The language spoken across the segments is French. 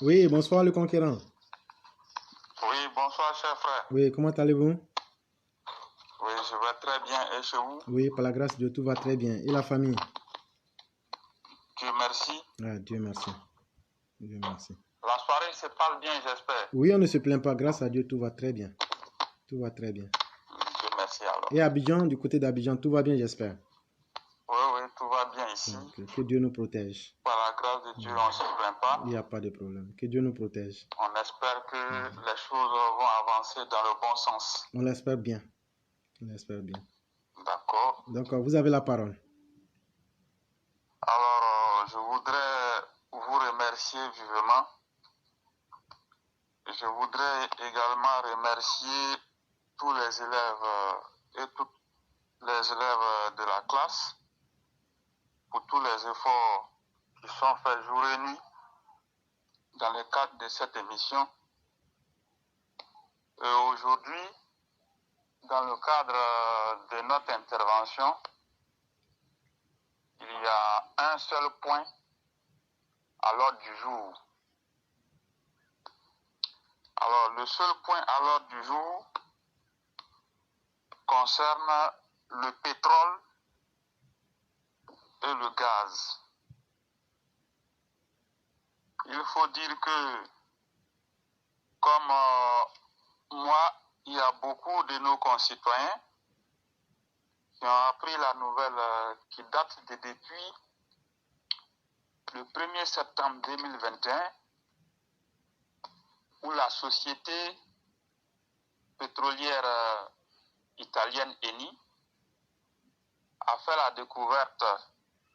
Oui, bonsoir le conquérant. Oui, bonsoir, cher frère. Oui, comment allez-vous? Oui, je vais très bien. Et chez vous? Oui, par la grâce de Dieu, tout va très bien. Et la famille? Dieu merci. Ah, Dieu merci. Dieu merci. La soirée se passe bien, j'espère. Oui, on ne se plaint pas. Grâce à Dieu, tout va très bien. Tout va très bien. Dieu merci alors. Et Abidjan, du côté d'Abidjan, tout va bien, j'espère. Oui, oui, tout va bien ici. Que Dieu nous protège. Par la grâce de Dieu, on ne se plaint pas. Il n'y a pas de problème. Que Dieu nous protège. On espère que les choses vont avancer dans le bon sens. On l'espère bien. On l'espère bien. D'accord. Donc, vous avez la parole. Alors, je voudrais vous remercier vivement. Je voudrais également remercier tous les élèves et toutes les élèves de la classe pour tous les efforts qui sont faits jour et nuit dans le cadre de cette émission. Et aujourd'hui, dans le cadre de notre intervention, il y a un seul point à l'ordre du jour. Alors, le seul point à l'ordre du jour concerne le pétrole et le gaz. Il faut dire que, comme moi, il y a beaucoup de nos concitoyens qui ont appris la nouvelle qui date de depuis le 1er septembre 2021, où la société pétrolière italienne Eni a fait la découverte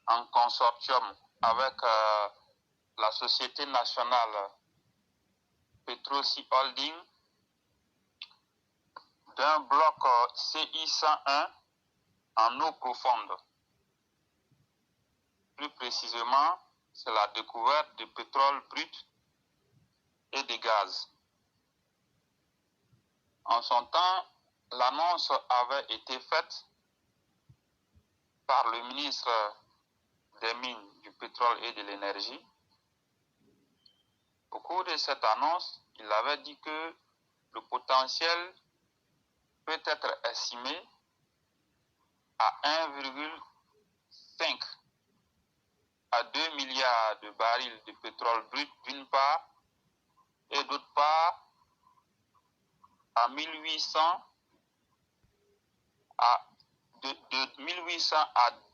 en consortium avec la société nationale Petrosi Holding d'un bloc CI 101 en eau profonde. Plus précisément, c'est la découverte de pétrole brut et de gaz. En son temps, l'annonce avait été faite par le ministre des Mines, du Pétrole et de l'Énergie. Au cours de cette annonce, il avait dit que le potentiel peut être estimé à 1,5 à 2 milliards de barils de pétrole brut d'une part, et d'autre part à 1800 à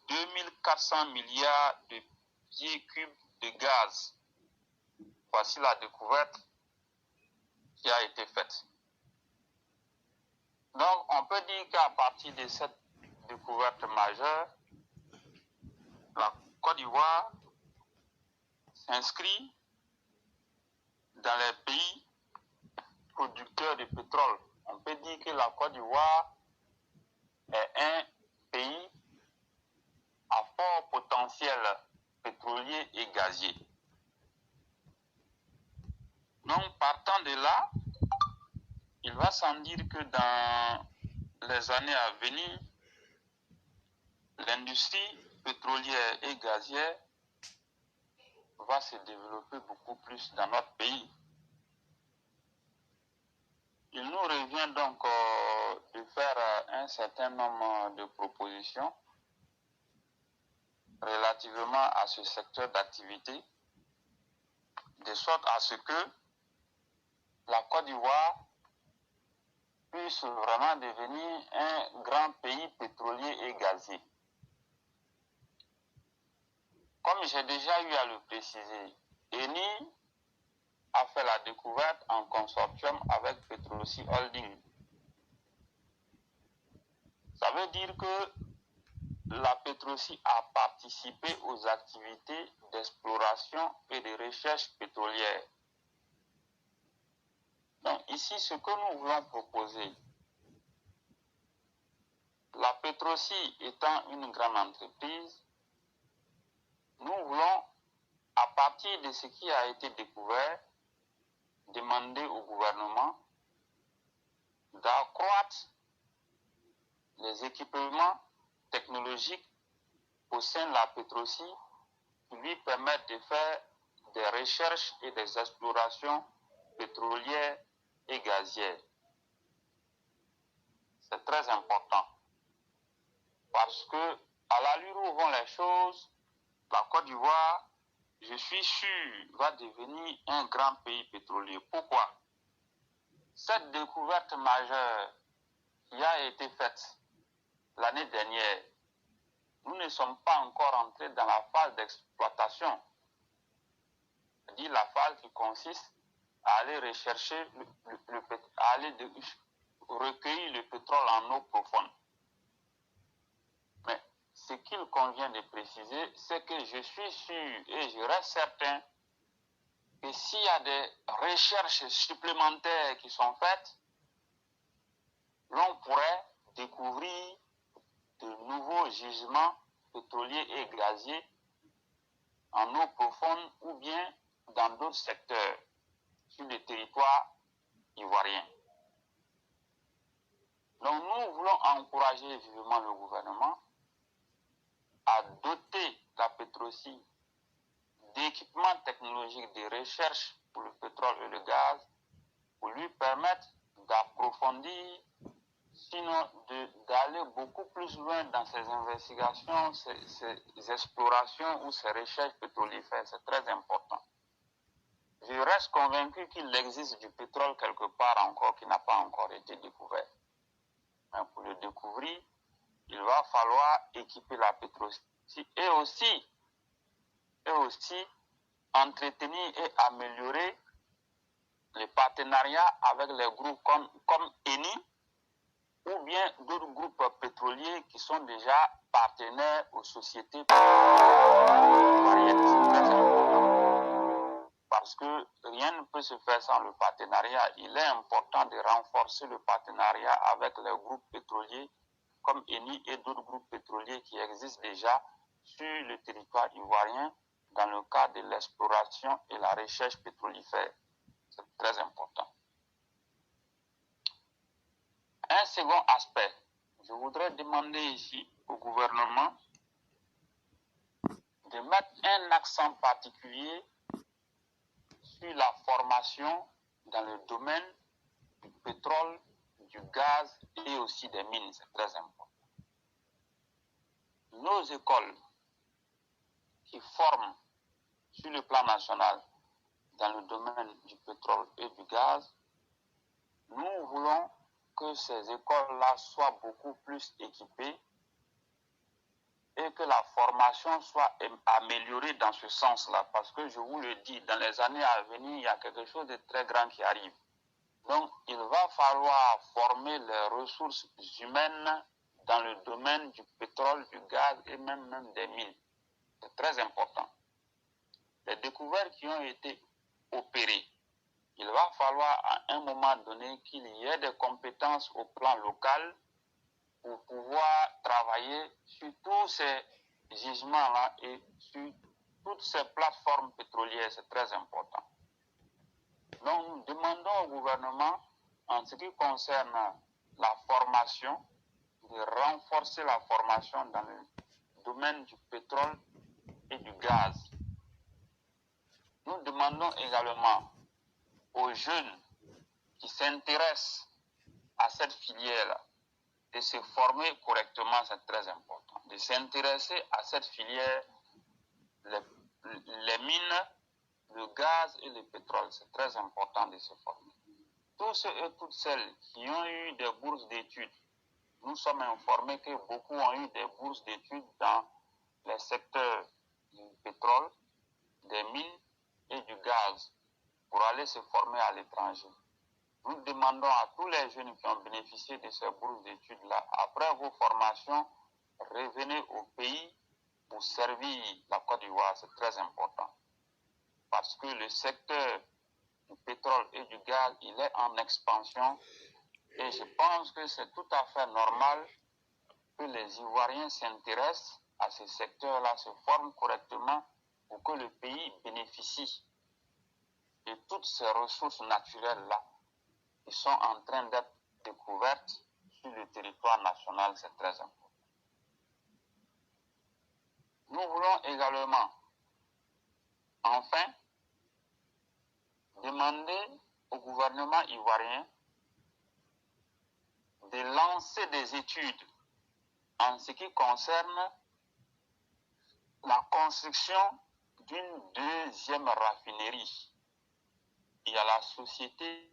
2400 milliards de pieds cubes de gaz. Voici la découverte qui a été faite. Donc, on peut dire qu'à partir de cette découverte majeure, la Côte d'Ivoire s'inscrit dans les pays producteurs de pétrole. On peut dire que la Côte d'Ivoire est un pays à fort potentiel pétrolier et gazier. Donc, partant de là, il va sans dire que dans les années à venir, l'industrie pétrolière et gazière va se développer beaucoup plus dans notre pays. Il nous revient donc de faire un certain nombre de propositions relativement à ce secteur d'activité, de sorte à ce que la Côte d'Ivoire puisse vraiment devenir un grand pays pétrolier et gazier. Comme j'ai déjà eu à le préciser, Eni a fait la découverte en consortium avec Petrosi Holding. Ça veut dire que la Petrosi a participé aux activités d'exploration et de recherche pétrolière. Donc ici, ce que nous voulons proposer, la Petrosi étant une grande entreprise, nous voulons, à partir de ce qui a été découvert, demander au gouvernement d'accroître les équipements technologiques au sein de la Petrosi qui lui permettent de faire des recherches et des explorations pétrolières et gazières. C'est très important parce que à l'allure où vont les choses, la Côte d'Ivoire, je suis sûr, va devenir un grand pays pétrolier. Pourquoi? Cette découverte majeure qui a été faite l'année dernière, nous ne sommes pas encore entrés dans la phase d'exploitation, c'est-à-dire la phase qui consiste à aller rechercher à aller recueillir le pétrole en eau profonde. Mais ce qu'il convient de préciser, c'est que je suis sûr et je reste certain que s'il y a des recherches supplémentaires qui sont faites, l'on pourrait découvrir de nouveaux gisements pétroliers et gaziers en eau profonde ou bien dans d'autres secteurs sur le territoire ivoirien. Donc nous voulons encourager vivement le gouvernement à doter la Pétrosie d'équipements technologiques de recherche pour le pétrole et le gaz pour lui permettre d'approfondir, sinon d'aller beaucoup plus loin dans ses investigations, ses explorations ou ses recherches pétrolifères. C'est très important. Je reste convaincu qu'il existe du pétrole quelque part encore qui n'a pas encore été découvert. Mais pour le découvrir, il va falloir équiper la Pétrosie et aussi entretenir et améliorer les partenariats avec les groupes comme Eni ou bien d'autres groupes pétroliers qui sont déjà partenaires aux sociétés ivoiriennes. C'est très important parce que rien ne peut se faire sans le partenariat. Il est important de renforcer le partenariat avec les groupes pétroliers comme Eni et d'autres groupes pétroliers qui existent déjà sur le territoire ivoirien dans le cadre de l'exploration et la recherche pétrolifère. C'est très important. Un second aspect, je voudrais demander ici au gouvernement de mettre un accent particulier sur la formation dans le domaine du pétrole, du gaz et aussi des mines. C'est très important. Nos écoles qui forment sur le plan national dans le domaine du pétrole et du gaz, nous voulons que ces écoles-là soient beaucoup plus équipées et que la formation soit améliorée dans ce sens-là. Parce que je vous le dis, dans les années à venir, il y a quelque chose de très grand qui arrive. Donc, il va falloir former les ressources humaines dans le domaine du pétrole, du gaz et même des mines. C'est très important. Les découvertes qui ont été opérées, il va falloir à un moment donné qu'il y ait des compétences au plan local pour pouvoir travailler sur tous ces gisements-là et sur toutes ces plateformes pétrolières. C'est très important. Donc, nous demandons au gouvernement, en ce qui concerne la formation, de renforcer la formation dans le domaine du pétrole et du gaz. Nous demandons également aux jeunes qui s'intéressent à cette filière-là de se former correctement, c'est très important. De s'intéresser à cette filière, les mines, le gaz et le pétrole, c'est très important de se former. Tous ceux et toutes celles qui ont eu des bourses d'études, nous sommes informés que beaucoup ont eu des bourses d'études dans les secteurs du pétrole, des mines et du gaz pour aller se former à l'étranger. Nous demandons à tous les jeunes qui ont bénéficié de ces bourses d'études-là, après vos formations, revenez au pays pour servir la Côte d'Ivoire. C'est très important. Parce que le secteur du pétrole et du gaz, il est en expansion. Et je pense que c'est tout à fait normal que les Ivoiriens s'intéressent à ce secteur-là, se forment correctement pour que le pays bénéficie de toutes ces ressources naturelles-là qui sont en train d'être découvertes sur le territoire national. C'est très important. Nous voulons également, enfin, demandé au gouvernement ivoirien de lancer des études en ce qui concerne la construction d'une deuxième raffinerie. Il y a la société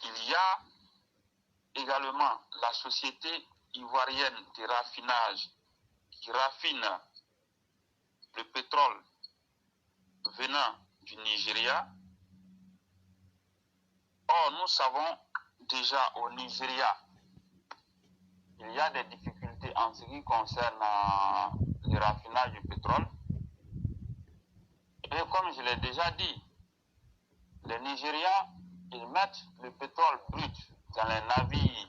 il y a également la société ivoirienne de raffinage qui raffine le pétrole venant du Nigeria. Or, nous savons déjà au Nigeria, il y a des difficultés en ce qui concerne le raffinage du pétrole. Et comme je l'ai déjà dit, les Nigérians, ils mettent le pétrole brut dans les navires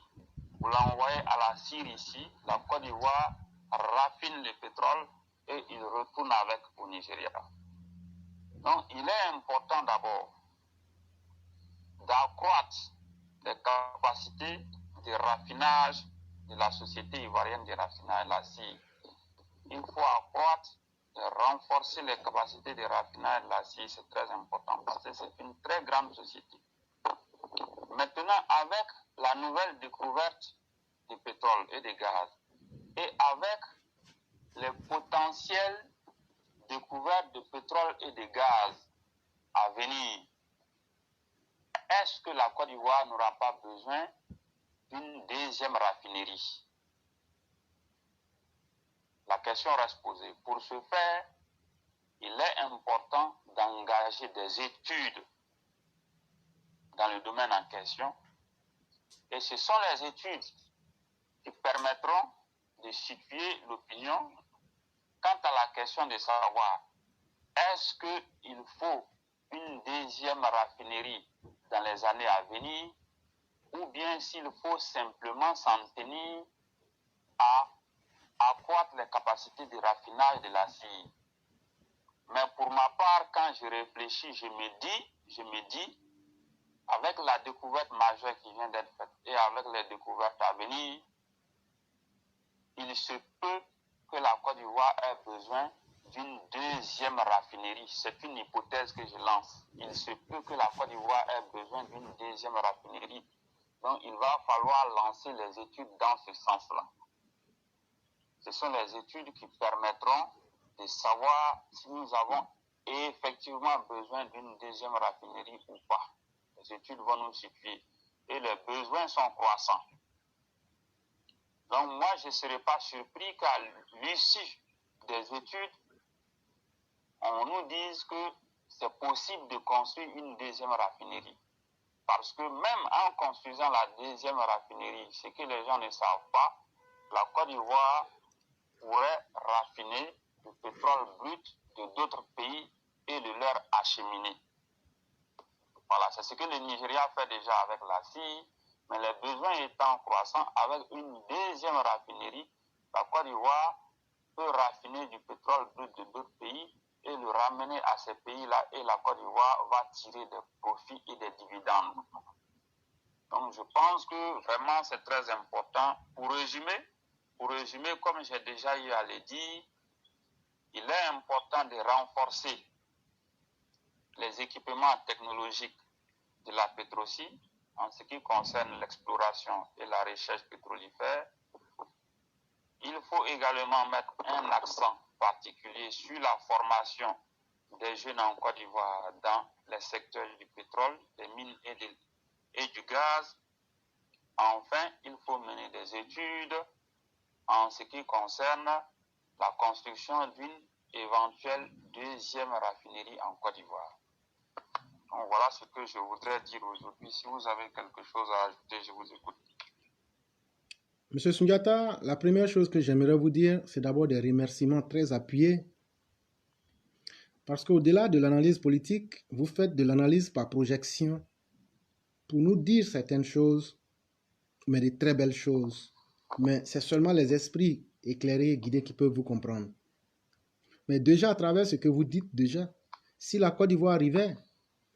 pour l'envoyer à la Syrie ici. La Côte d'Ivoire raffine le pétrole et il retourne avec au Nigeria. Donc, il est important d'abord d'accroître les capacités de raffinage de la société ivoirienne de raffinage, la CIR. Il faut accroître et renforcer les capacités de raffinage de la CIR, c'est très important parce que c'est une très grande société. Maintenant, avec la nouvelle découverte du pétrole et du gaz et avec les potentiels découvertes de pétrole et de gaz à venir, est-ce que la Côte d'Ivoire n'aura pas besoin d'une deuxième raffinerie? La question reste posée. Pour ce faire, il est important d'engager des études dans le domaine en question. Et ce sont les études qui permettront de situer l'opinion quant à la question de savoir est-ce qu'il faut une deuxième raffinerie dans les années à venir ou bien s'il faut simplement s'en tenir à accroître les capacités de raffinage de la CIR. Mais pour ma part, quand je réfléchis, je me dis, avec la découverte majeure qui vient d'être faite et avec les découvertes à venir, il se peut que la Côte d'Ivoire ait besoin d'une deuxième raffinerie. C'est une hypothèse que je lance. Il se peut que la Côte d'Ivoire ait besoin d'une deuxième raffinerie. Donc, il va falloir lancer les études dans ce sens-là. Ce sont les études qui permettront de savoir si nous avons effectivement besoin d'une deuxième raffinerie ou pas. Les études vont nous situer et les besoins sont croissants. Donc moi, je ne serais pas surpris qu'à l'issue des études, on nous dise que c'est possible de construire une deuxième raffinerie. Parce que même en construisant la deuxième raffinerie, ce que les gens ne savent pas, la Côte d'Ivoire pourrait raffiner le pétrole brut de d'autres pays et le leur acheminer. Voilà, c'est ce que le Nigeria fait déjà avec la CIR, mais les besoins étant croissants, avec une deuxième raffinerie, la Côte d'Ivoire peut raffiner du pétrole brut de d'autres pays et le ramener à ces pays-là et la Côte d'Ivoire va tirer des profits et des dividendes. Donc je pense que vraiment c'est très important. Pour résumer, comme j'ai déjà eu à le dire, il est important de renforcer les équipements technologiques de la Petroci en ce qui concerne l'exploration et la recherche pétrolifère. Il faut également mettre un accent particulier sur la formation des jeunes en Côte d'Ivoire dans les secteurs du pétrole, des mines et du gaz. Enfin, il faut mener des études en ce qui concerne la construction d'une éventuelle deuxième raffinerie en Côte d'Ivoire. Donc voilà ce que je voudrais dire aujourd'hui. Si vous avez quelque chose à ajouter, je vous écoute. Monsieur Sundiata, la première chose que j'aimerais vous dire, c'est d'abord des remerciements très appuyés. Parce qu'au-delà de l'analyse politique, vous faites de l'analyse par projection pour nous dire certaines choses, mais de très belles choses. Mais c'est seulement les esprits éclairés et guidés qui peuvent vous comprendre. Mais déjà, à travers ce que vous dites déjà, si la Côte d'Ivoire arrivait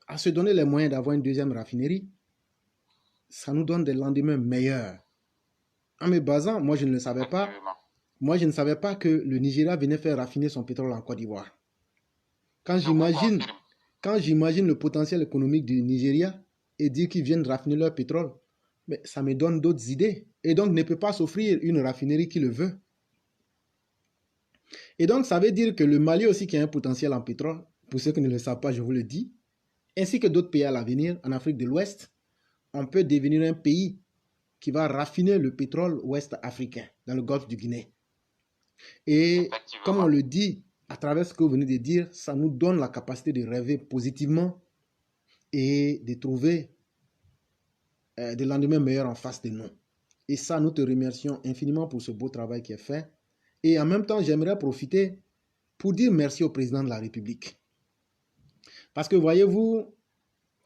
à se donner les moyens d'avoir une deuxième raffinerie, ça nous donne des lendemains meilleurs. en me basant, moi je ne le savais pas, Effectivement. moi je ne savais pas que le Nigeria venait faire raffiner son pétrole en Côte d'Ivoire. Quand Je vous j'imagine, confirme. quand j'imagine le potentiel économique du Nigeria et dire qu'ils viennent raffiner leur pétrole, mais ça me donne d'autres idées. Et donc ne peut pas s'offrir une raffinerie qui le veut. Et donc ça veut dire que le Mali aussi qui a un potentiel en pétrole, pour ceux qui ne le savent pas, je vous le dis, ainsi que d'autres pays à l'avenir en Afrique de l'Ouest, on peut devenir un pays qui va raffiner le pétrole ouest africain dans le golfe du Guinée. Et comme on Effectivement. le dit, à travers ce que vous venez de dire, ça nous donne la capacité de rêver positivement et de trouver des lendemains meilleurs en face de nous. Et ça, nous te remercions infiniment pour ce beau travail qui est fait. Et en même temps, j'aimerais profiter pour dire merci au président de la République. Parce que voyez-vous,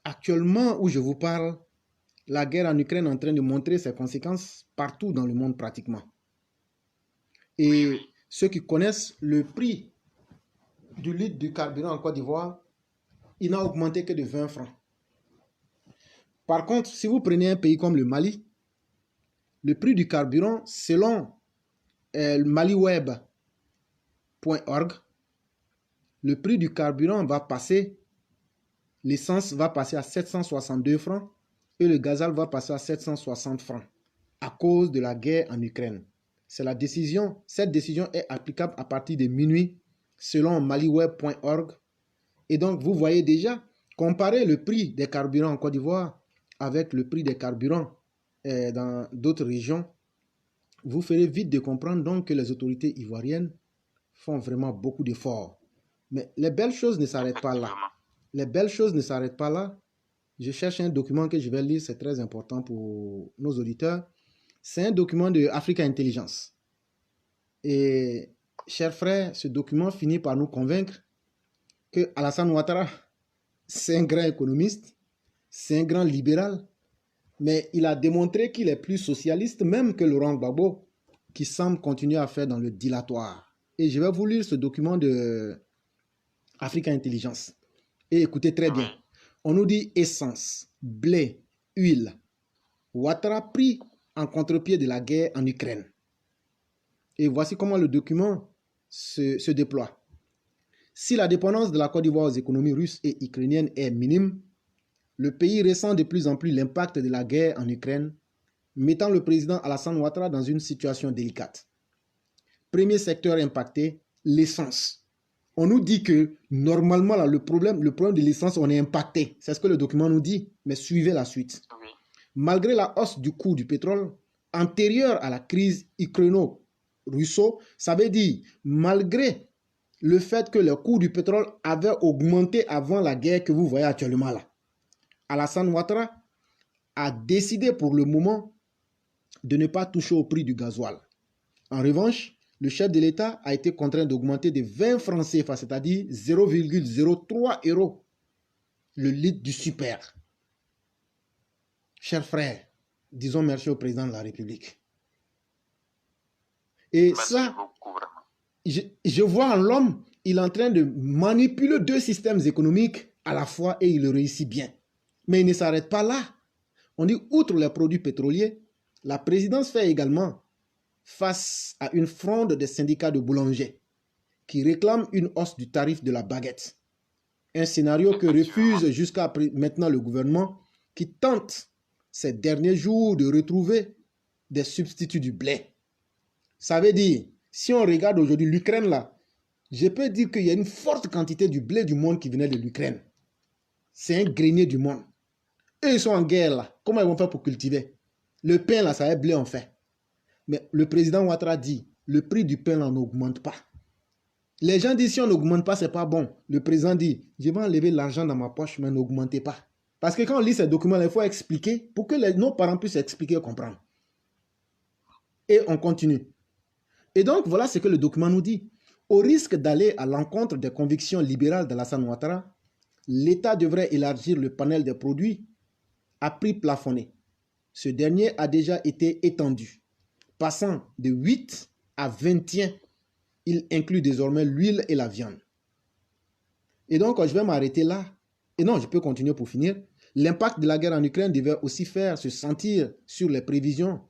actuellement où je vous parle, la guerre en Ukraine est en train de montrer ses conséquences partout dans le monde pratiquement. Et ceux qui connaissent le prix du litre du carburant en Côte d'Ivoire, il n'a augmenté que de 20 francs. Par contre, si vous prenez un pays comme le Mali, le prix du carburant, selon maliweb.org, le prix du carburant va passer, l'essence va passer à 762 francs et le gazole va passer à 760 francs à cause de la guerre en Ukraine. C'est la décision, cette décision est applicable à partir de minuit selon maliweb.org. Et donc, vous voyez déjà, comparer le prix des carburants en Côte d'Ivoire avec le prix des carburants dans d'autres régions, vous ferez vite de comprendre donc que les autorités ivoiriennes font vraiment beaucoup d'efforts. Mais les belles choses ne s'arrêtent pas là. Les belles choses ne s'arrêtent pas là. Je cherche un document que je vais lire, c'est très important pour nos auditeurs. C'est un document de Africa Intelligence. Et, chers frères, ce document finit par nous convaincre que Alassane Ouattara, c'est un grand économiste, c'est un grand libéral, mais il a démontré qu'il est plus socialiste même que Laurent Gbagbo, qui semble continuer à faire dans le dilatoire. Et je vais vous lire ce document de Africa Intelligence. Et écoutez très bien. On nous dit essence, blé, huile. Ouattara pris en contre-pied de la guerre en Ukraine. Et voici comment le document se déploie. Si la dépendance de la Côte d'Ivoire aux économies russes et ukrainiennes est minime, le pays ressent de plus en plus l'impact de la guerre en Ukraine, mettant le président Alassane Ouattara dans une situation délicate. Premier secteur impacté, l'essence. On nous dit que normalement, là, le problème de l'essence, on est impacté. C'est ce que le document nous dit, mais suivez la suite. Oui. Malgré la hausse du coût du pétrole antérieure à la crise ukraino-russo, ça veut dire malgré le fait que le coût du pétrole avait augmenté avant la guerre que vous voyez actuellement là, Alassane Ouattara a décidé pour le moment de ne pas toucher au prix du gasoil. En revanche, le chef de l'État a été contraint d'augmenter de 20 francs CFA, c'est-à-dire 0,03 € le litre du super. Chers frères, disons merci au président de la République. Et Merci ça, beaucoup, vraiment. je vois en l'homme, il est en train de manipuler deux systèmes économiques à la fois et il le réussit bien. Mais il ne s'arrête pas là. On dit, outre les produits pétroliers, la présidence fait également face à une fronde des syndicats de boulangers qui réclament une hausse du tarif de la baguette. Un scénario que refuse jusqu'à maintenant le gouvernement qui tente ces derniers jours de retrouver des substituts du blé. Ça veut dire, si on regarde aujourd'hui l'Ukraine là, je peux dire qu'il y a une forte quantité du blé du monde qui venait de l'Ukraine. C'est un grenier du monde. Eux, ils sont en guerre là. Comment ils vont faire pour cultiver? Le pain là, ça va être blé en fait. Mais le président Ouattara dit, le prix du pain là n'augmente pas. Les gens disent, si on n'augmente pas, c'est pas bon. Le président dit, je vais enlever l'argent dans ma poche, mais n'augmentez pas. Parce que quand on lit ces documents, il faut expliquer pour que nos parents puissent expliquer et comprendre. Et on continue. Et donc, voilà ce que le document nous dit. Au risque d'aller à l'encontre des convictions libérales d'Alassane Ouattara, l'État devrait élargir le panel des produits à prix plafonné. Ce dernier a déjà été étendu, passant de 8 à 21. Il inclut désormais l'huile et la viande. Et donc, je vais m'arrêter là. Et non, je peux continuer pour finir. L'impact de la guerre en Ukraine devait aussi faire se sentir sur les prévisions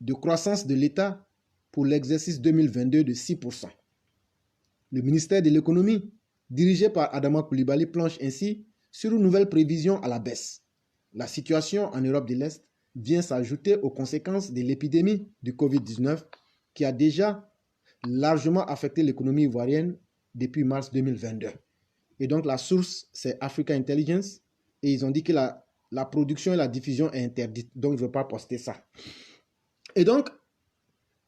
de croissance de l'État pour l'exercice 2022 de 6%. Le ministère de l'économie, dirigé par Adama Coulibaly, planche ainsi sur une nouvelle prévision à la baisse. La situation en Europe de l'Est vient s'ajouter aux conséquences de l'épidémie du Covid-19 qui a déjà largement affecté l'économie ivoirienne depuis mars 2022. Et donc la source, c'est Africa Intelligence, et ils ont dit que la production et la diffusion est interdite, donc je ne veux pas poster ça. Et donc,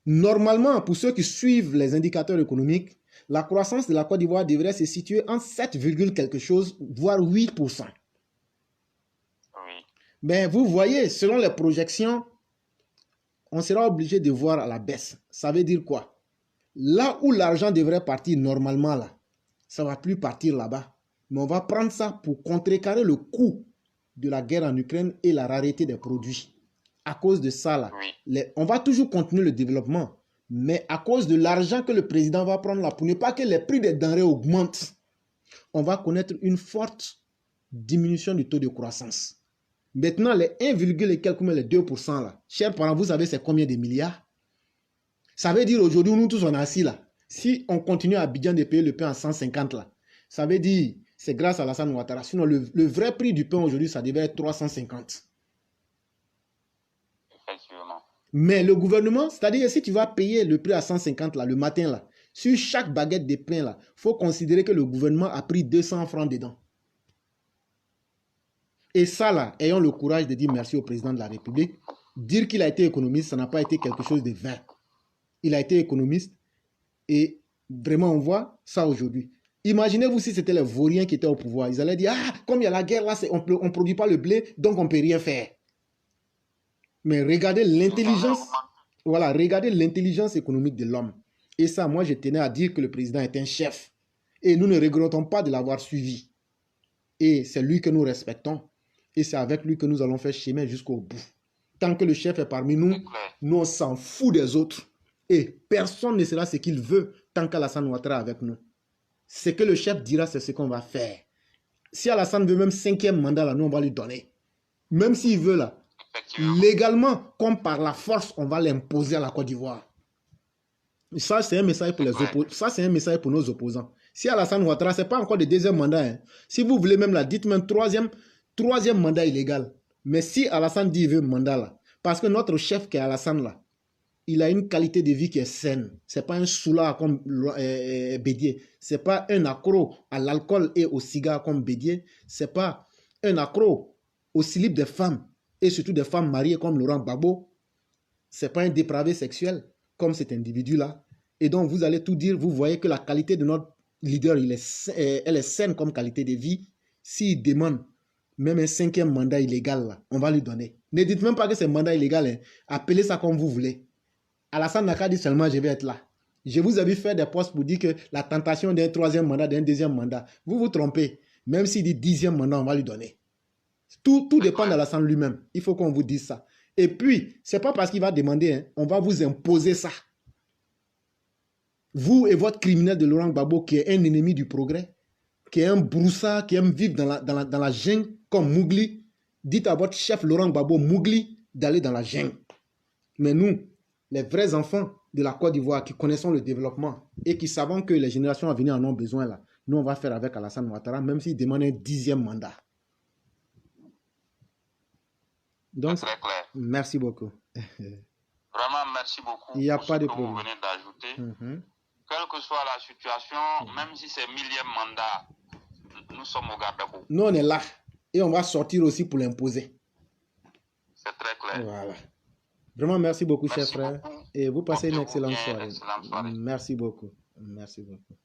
normalement, pour ceux qui suivent les indicateurs économiques, la croissance de la Côte d'Ivoire devrait se situer en 7, quelque chose, voire 8%. Mais vous voyez, selon les projections, on sera obligé de voir à la baisse. Ça veut dire quoi? Là où l'argent devrait partir normalement, là, ça ne va plus partir là-bas. Mais on va prendre ça pour contrecarrer le coût de la guerre en Ukraine et la rareté des produits. À cause de ça, là, on va toujours continuer le développement. Mais à cause de l'argent que le président va prendre là, pour ne pas que les prix des denrées augmentent, on va connaître une forte diminution du taux de croissance. Maintenant, les 1, et quelques, les 2% là, chers parents, vous savez c'est combien de milliards? Ça veut dire aujourd'hui, nous tous on est assis là. Si on continue à Abidjan de payer le pain à 150 là, ça veut dire c'est grâce à Alassane Ouattara. Sinon, le vrai prix du pain aujourd'hui, ça devait être 350. Mais le gouvernement, c'est-à-dire si tu vas payer le prix à 150 là, le matin là, sur chaque baguette de pain là, il faut considérer que le gouvernement a pris 200 francs dedans. Et ça là, ayons le courage de dire merci au président de la République. Dire qu'il a été économiste, ça n'a pas été quelque chose de vain. Il a été économiste et vraiment on voit ça aujourd'hui. Imaginez-vous si c'était les Vauriens qui étaient au pouvoir. Ils allaient dire, ah, comme il y a la guerre là, on ne produit pas le blé, donc on ne peut rien faire. Mais regardez l'intelligence, voilà, regardez l'intelligence économique de l'homme. Et ça, moi, je tenais à dire que le président est un chef. Et nous ne regrettons pas de l'avoir suivi. Et c'est lui que nous respectons. Et c'est avec lui que nous allons faire chemin jusqu'au bout. Tant que le chef est parmi nous, nous on s'en fout des autres. Et personne ne sera ce qu'il veut tant qu'Alassane Ouattara est avec nous. Ce que le chef dira, c'est ce qu'on va faire. Si Alassane veut même 5e mandat, là, nous on va lui donner. Même s'il veut là, légalement, comme par la force, on va l'imposer à la Côte d'Ivoire. Ça, c'est un message pour les opposants. Ça, c'est un message pour nos opposants. Si Alassane Ouattara, ce n'est pas encore le 2e mandat. Hein. Si vous voulez même là, dites même 3e mandat illégal. Mais si Alassane dit qu'il veut un mandat là, parce que notre chef qui est Alassane là, il a une qualité de vie qui est saine. Ce n'est pas un soulard comme Bédier. Ce n'est pas un accro à l'alcool et au cigare comme Bédier. Ce n'est pas un accro au slip des femmes et surtout des femmes mariées comme Laurent Gbagbo. Ce n'est pas un dépravé sexuel comme cet individu-là. Et donc, vous allez tout dire, vous voyez que la qualité de notre leader, elle est saine comme qualité de vie. S'il demande même un 5e mandat illégal, là, on va lui donner. Ne dites même pas que c'est un mandat illégal. Hein. Appelez ça comme vous voulez. Alassane n'a qu'à dire seulement, je vais être là. Je vous ai vu faire des postes pour dire que la tentation d'un 3e mandat, d'un 2e mandat, vous vous trompez. Même s'il dit 10e mandat, on va lui donner. Tout dépend d'Alassane lui-même. Il faut qu'on vous dise ça. Et puis, ce n'est pas parce qu'il va demander, hein, on va vous imposer ça. Vous et votre criminel de Laurent Gbagbo, qui est un ennemi du progrès, qui est un broussard, qui aime vivre dans la jungle comme Mowgli, dites à votre chef Laurent Gbagbo Mowgli d'aller dans la jungle. Mais nous, les vrais enfants de la Côte d'Ivoire qui connaissons le développement et qui savons que les générations à venir en ont besoin, là, nous, on va faire avec Alassane Ouattara, même s'il demande un 10e mandat. Donc, c'est très clair. Merci beaucoup. Vraiment, merci beaucoup. Il n'y a pas de problème. Vous venez d'ajouter. Quelle que soit la situation, même si c'est 1000e mandat, nous sommes au garde-à-vous. Nous, on est là. Et on va sortir aussi pour l'imposer. C'est très clair. Voilà. Vraiment, merci beaucoup, cher frère. Beaucoup. Et vous passez une excellente soirée. soirée. Merci beaucoup. Merci beaucoup.